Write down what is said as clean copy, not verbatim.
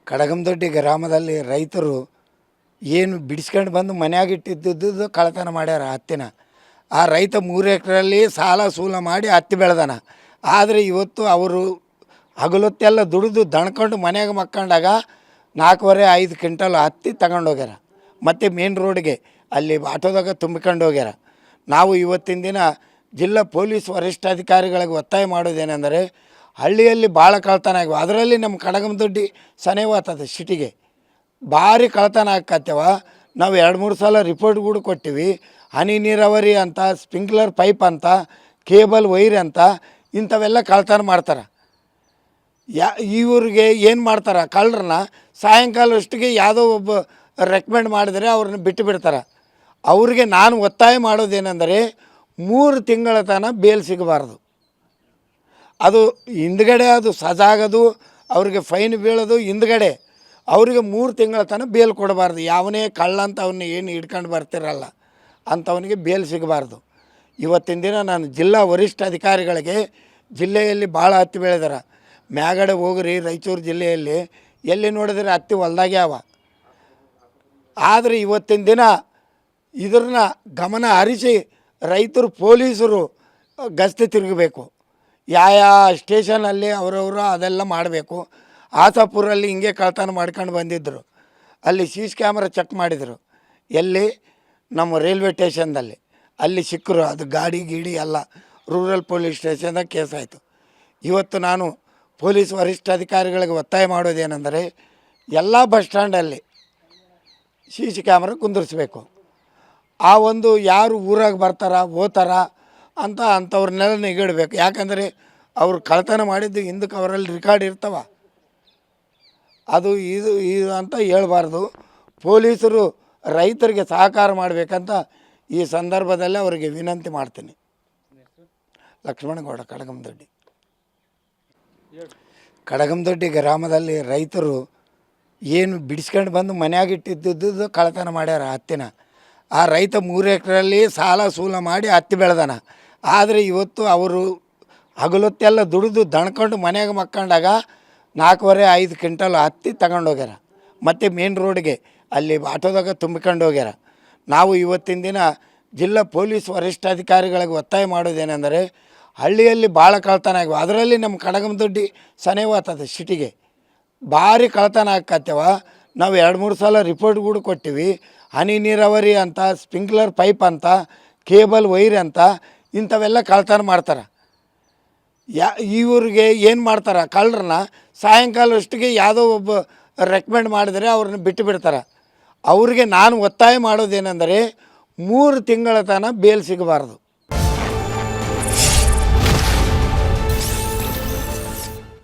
ಕಡಗಮದೊಡ್ಡಿ ಗ್ರಾಮದಲ್ಲಿ ರೈತರು ಏನು ಬಿಡಿಸ್ಕೊಂಡು ಬಂದು ಮನ್ಯಾಗ ಇಟ್ಟಿದ್ದು ಕಳ್ಳತನ ಮಾಡ್ಯಾರ ಹತ್ತಿನ. ಆ ರೈತ 3 ಎಕರೆಯಲ್ಲಿ ಸಾಲ ಸೂಲ ಮಾಡಿ ಹತ್ತಿ ಬೆಳೆದಾನ. ಆದರೆ ಇವತ್ತು ಅವರು ಹಗಲೊತ್ತೆಲ್ಲ ದುಡಿದು ದಣ್ಕೊಂಡು ಮನ್ಯಾಗ ಮಕ್ಕೊಂಡಾಗ 4.5 ಕ್ವಿಂಟಲ್ ಹತ್ತಿ ತಗೊಂಡೋಗ್ಯಾರ. ಮತ್ತು ಮೇನ್ ರೋಡ್ಗೆ ಅಲ್ಲಿ ಆಟೋದಾಗ ತುಂಬಿಕೊಂಡು ಹೋಗ್ಯಾರ. ನಾವು ಇವತ್ತಿನ ದಿನ ಜಿಲ್ಲಾ ಪೊಲೀಸ್ ವರಿಷ್ಠಾಧಿಕಾರಿಗಳಿಗೆ ಒತ್ತಾಯ ಮಾಡೋದೇನೆಂದರೆ, ಹಳ್ಳಿಯಲ್ಲಿ ಭಾಳ ಕಳ್ತನ ಆಗಿವೆ. ಅದರಲ್ಲಿ ನಮ್ಮ ಕಡಗಮದೊಡ್ಡಿ ಸನೇವಾತದ ಸಿಟಿಗೆ ಭಾರಿ ಕಳ್ತನ ಆಕತ್ತವ. ನಾವು 2-3 ಸಲ ರಿಪೋರ್ಟ್ ಕೂಡ ಕೊಟ್ಟಿವಿ. ಹನಿ ನೀರಾವರಿ ಅಂತ, ಸ್ಪ್ರಿಂಕ್ಲರ್ ಪೈಪ್ ಅಂತ, ಕೇಬಲ್ ವೈರ್ ಅಂತ ಇಂಥವೆಲ್ಲ ಕಳ್ತನ ಮಾಡ್ತಾರೆ. ಇವ್ರಿಗೆ ಏನು ಮಾಡ್ತಾರೆ, ಕಳ್ಳರನ್ನ ಸಾಯಂಕಾಲದಷ್ಟಿಗೆ ಯಾವುದೋ ಒಬ್ಬ ರೆಕಮೆಂಡ್ ಮಾಡಿದರೆ ಅವ್ರನ್ನ ಬಿಟ್ಟು ಬಿಡ್ತಾರೆ. ಅವ್ರಿಗೆ ನಾನು ಒತ್ತಾಯ ಮಾಡೋದೇನೆಂದರೆ 3 ತಿಂಗಳ ತನಕ ಬೇಲ್ ಸಿಗಬಾರ್ದು. ಅದು ಹಿಂದ್ಗಡೆ ಅದು ಸಜಾಗೋದು, ಅವ್ರಿಗೆ ಫೈನ್ ಬೀಳೋದು ಹಿಂದ್ಗಡೆ. ಅವರಿಗೆ 3 ತಿಂಗಳ ತನಕ ಬೇಲ್ ಕೊಡಬಾರ್ದು. ಯಾವನೇ ಕಳ್ಳ ಅಂತ ಅವನ್ನ ಏನು ಹಿಡ್ಕೊಂಡು ಬರ್ತಿರಲ್ಲ ಅಂಥವನಿಗೆ ಬೇಲ್ ಸಿಗಬಾರ್ದು. ಇವತ್ತಿನ ದಿನ ನಾನು ಜಿಲ್ಲಾ ವರಿಷ್ಠಾಧಿಕಾರಿಗಳಿಗೆ, ಜಿಲ್ಲೆಯಲ್ಲಿ ಭಾಳ ಹತ್ತಿ ಬೆಳೆದಾರೆ, ಮ್ಯಾಗಡೆ ಹೋಗ್ರಿ ರಾಯಚೂರು ಜಿಲ್ಲೆಯಲ್ಲಿ ಎಲ್ಲಿ ನೋಡಿದ್ರೆ ಹತ್ತಿ ಹೊಲ್ದಾಗೆ ಅವ. ಆದರೆ ಇವತ್ತಿನ ದಿನ ಇದನ್ನ ಗಮನ ಹರಿಸಿ ರೈತರು, ಪೊಲೀಸರು ಗಸ್ತು ತಿರುಗಬೇಕು. ಯಾವ ಸ್ಟೇಷನಲ್ಲಿ ಅವರವರು ಅದೆಲ್ಲ ಮಾಡಬೇಕು. ಆಸಾಪುರಲ್ಲಿ ಹಿಂಗೆ ಕಳ್ತನ ಮಾಡ್ಕೊಂಡು ಬಂದಿದ್ದರು. ಅಲ್ಲಿ CC ಕ್ಯಾಮ್ರಾ ಚೆಕ್ ಮಾಡಿದರು. ಎಲ್ಲಿ? ನಮ್ಮ ರೈಲ್ವೆ ಸ್ಟೇಷನ್ದಲ್ಲಿ. ಅಲ್ಲಿ ಸಿಕ್ಕರು. ಅದು ಗಾಡಿ ಗೀಡಿ ಎಲ್ಲ ರೂರಲ್ ಪೊಲೀಸ್ ಸ್ಟೇಷನ್ದಾಗ ಕೇಸ್ ಆಯಿತು. ಇವತ್ತು ನಾನು ಪೊಲೀಸ್ ವರಿಷ್ಠಾಧಿಕಾರಿಗಳಿಗೆ ಒತ್ತಾಯ ಮಾಡೋದೇನೆಂದರೆ, ಎಲ್ಲ ಬಸ್ ಸ್ಟ್ಯಾಂಡಲ್ಲಿ CC ಕ್ಯಾಮ್ರಾ ಕುಂದಿರಿಸ್ಬೇಕು. ಆ ಒಂದು ಯಾರು ಊರಾಗ ಬರ್ತಾರ ಹೋಗ್ತಾರ ಅಂತ ಅಂಥವ್ರನ್ನೆಲ್ಲ ನಿಗಿಡಬೇಕು. ಯಾಕಂದರೆ ಅವ್ರು ಕಳ್ತನ ಮಾಡಿದ್ದು ಹಿಂದಕ್ಕೆ ಅವರಲ್ಲಿ ರೆಕಾರ್ಡ್ ಇರ್ತಾವ. ಅದು ಇದು ಅಂತ ಹೇಳ್ಬಾರ್ದು. ಪೊಲೀಸರು ರೈತರಿಗೆ ಸಹಕಾರ ಮಾಡಬೇಕಂತ ಈ ಸಂದರ್ಭದಲ್ಲಿ ಅವರಿಗೆ ವಿನಂತಿ ಮಾಡ್ತೀನಿ. ಲಕ್ಷ್ಮಣಗೌಡ, ಕಡಗಮದೊಡ್ಡಿ. ಕಡಗಮದೊಡ್ಡಿ ಗ್ರಾಮದಲ್ಲಿ ರೈತರು ಏನು ಬಿಡಿಸ್ಕೊಂಡು ಬಂದು ಮನ್ಯಾಗ ಇಟ್ಟಿದ್ದು ಕಳ್ಳತನ ಮಾಡ್ಯಾರ ಹತ್ತಿನ. ಆ ರೈತ 3 ಎಕರೆಯಲ್ಲಿ ಸಾಲ ಸೂಲ ಮಾಡಿ ಹತ್ತಿ ಬೆಳೆದಾನ. ಆದರೆ ಇವತ್ತು ಅವರು ಹಗಲೊತ್ತೆಲ್ಲ ದುಡಿದು ದಣ್ಕೊಂಡು ಮನ್ಯಾಗ ಮಕ್ಕೊಂಡಾಗ 4.5 ಕ್ವಿಂಟಲ್ ಹತ್ತಿ ತಗೊಂಡೋಗ್ಯಾರ. ಮತ್ತು ಮೇನ್ ರೋಡ್ಗೆ ಅಲ್ಲಿ ಆಟೋದಾಗ ತುಂಬಿಕೊಂಡು ಹೋಗ್ಯಾರ. ನಾವು ಇವತ್ತಿನ ದಿನ ಜಿಲ್ಲಾ ಪೊಲೀಸ್ ವರಿಷ್ಠಾಧಿಕಾರಿಗಳಿಗೆ ಒತ್ತಾಯ ಮಾಡೋದೇನೆಂದರೆ, ಹಳ್ಳಿಯಲ್ಲಿ ಭಾಳ ಕಳ್ತನ ಆಗಿವೆ. ಅದರಲ್ಲಿ ನಮ್ಮ ಕಡಗಮದೊಡ್ಡಿ ಸನೇವಾತದ ಸಿಟಿಗೆ ಭಾರಿ ಕಳ್ತನ ಆಕತ್ತವ. ನಾವು 2-3 ಸಲ ರಿಪೋರ್ಟ್ ಕೂಡ ಕೊಟ್ಟಿವಿ. ಹನಿ ನೀರಾವರಿ ಅಂತ, ಸ್ಪ್ರಿಂಕ್ಲರ್ ಪೈಪ್ ಅಂತ, ಕೇಬಲ್ ವೈರ್ ಅಂತ ಇಂಥವೆಲ್ಲ ಕಳ್ತನ ಮಾಡ್ತಾರೆ. ಇವ್ರಿಗೆ ಏನು ಮಾಡ್ತಾರೆ, ಕಳ್ಳರನ್ನ ಸಾಯಂಕಾಲದಷ್ಟಿಗೆ ಯಾವುದೋ ಒಬ್ಬ ರೆಕಮೆಂಡ್ ಮಾಡಿದರೆ ಅವ್ರನ್ನ ಬಿಟ್ಟು ಬಿಡ್ತಾರೆ. ಅವ್ರಿಗೆ ನಾನು ಒತ್ತಾಯ ಮಾಡೋದೇನೆಂದರೆ 3 ತಿಂಗಳ ತನಕ ಬೇಲ್ ಸಿಗಬಾರ್ದು.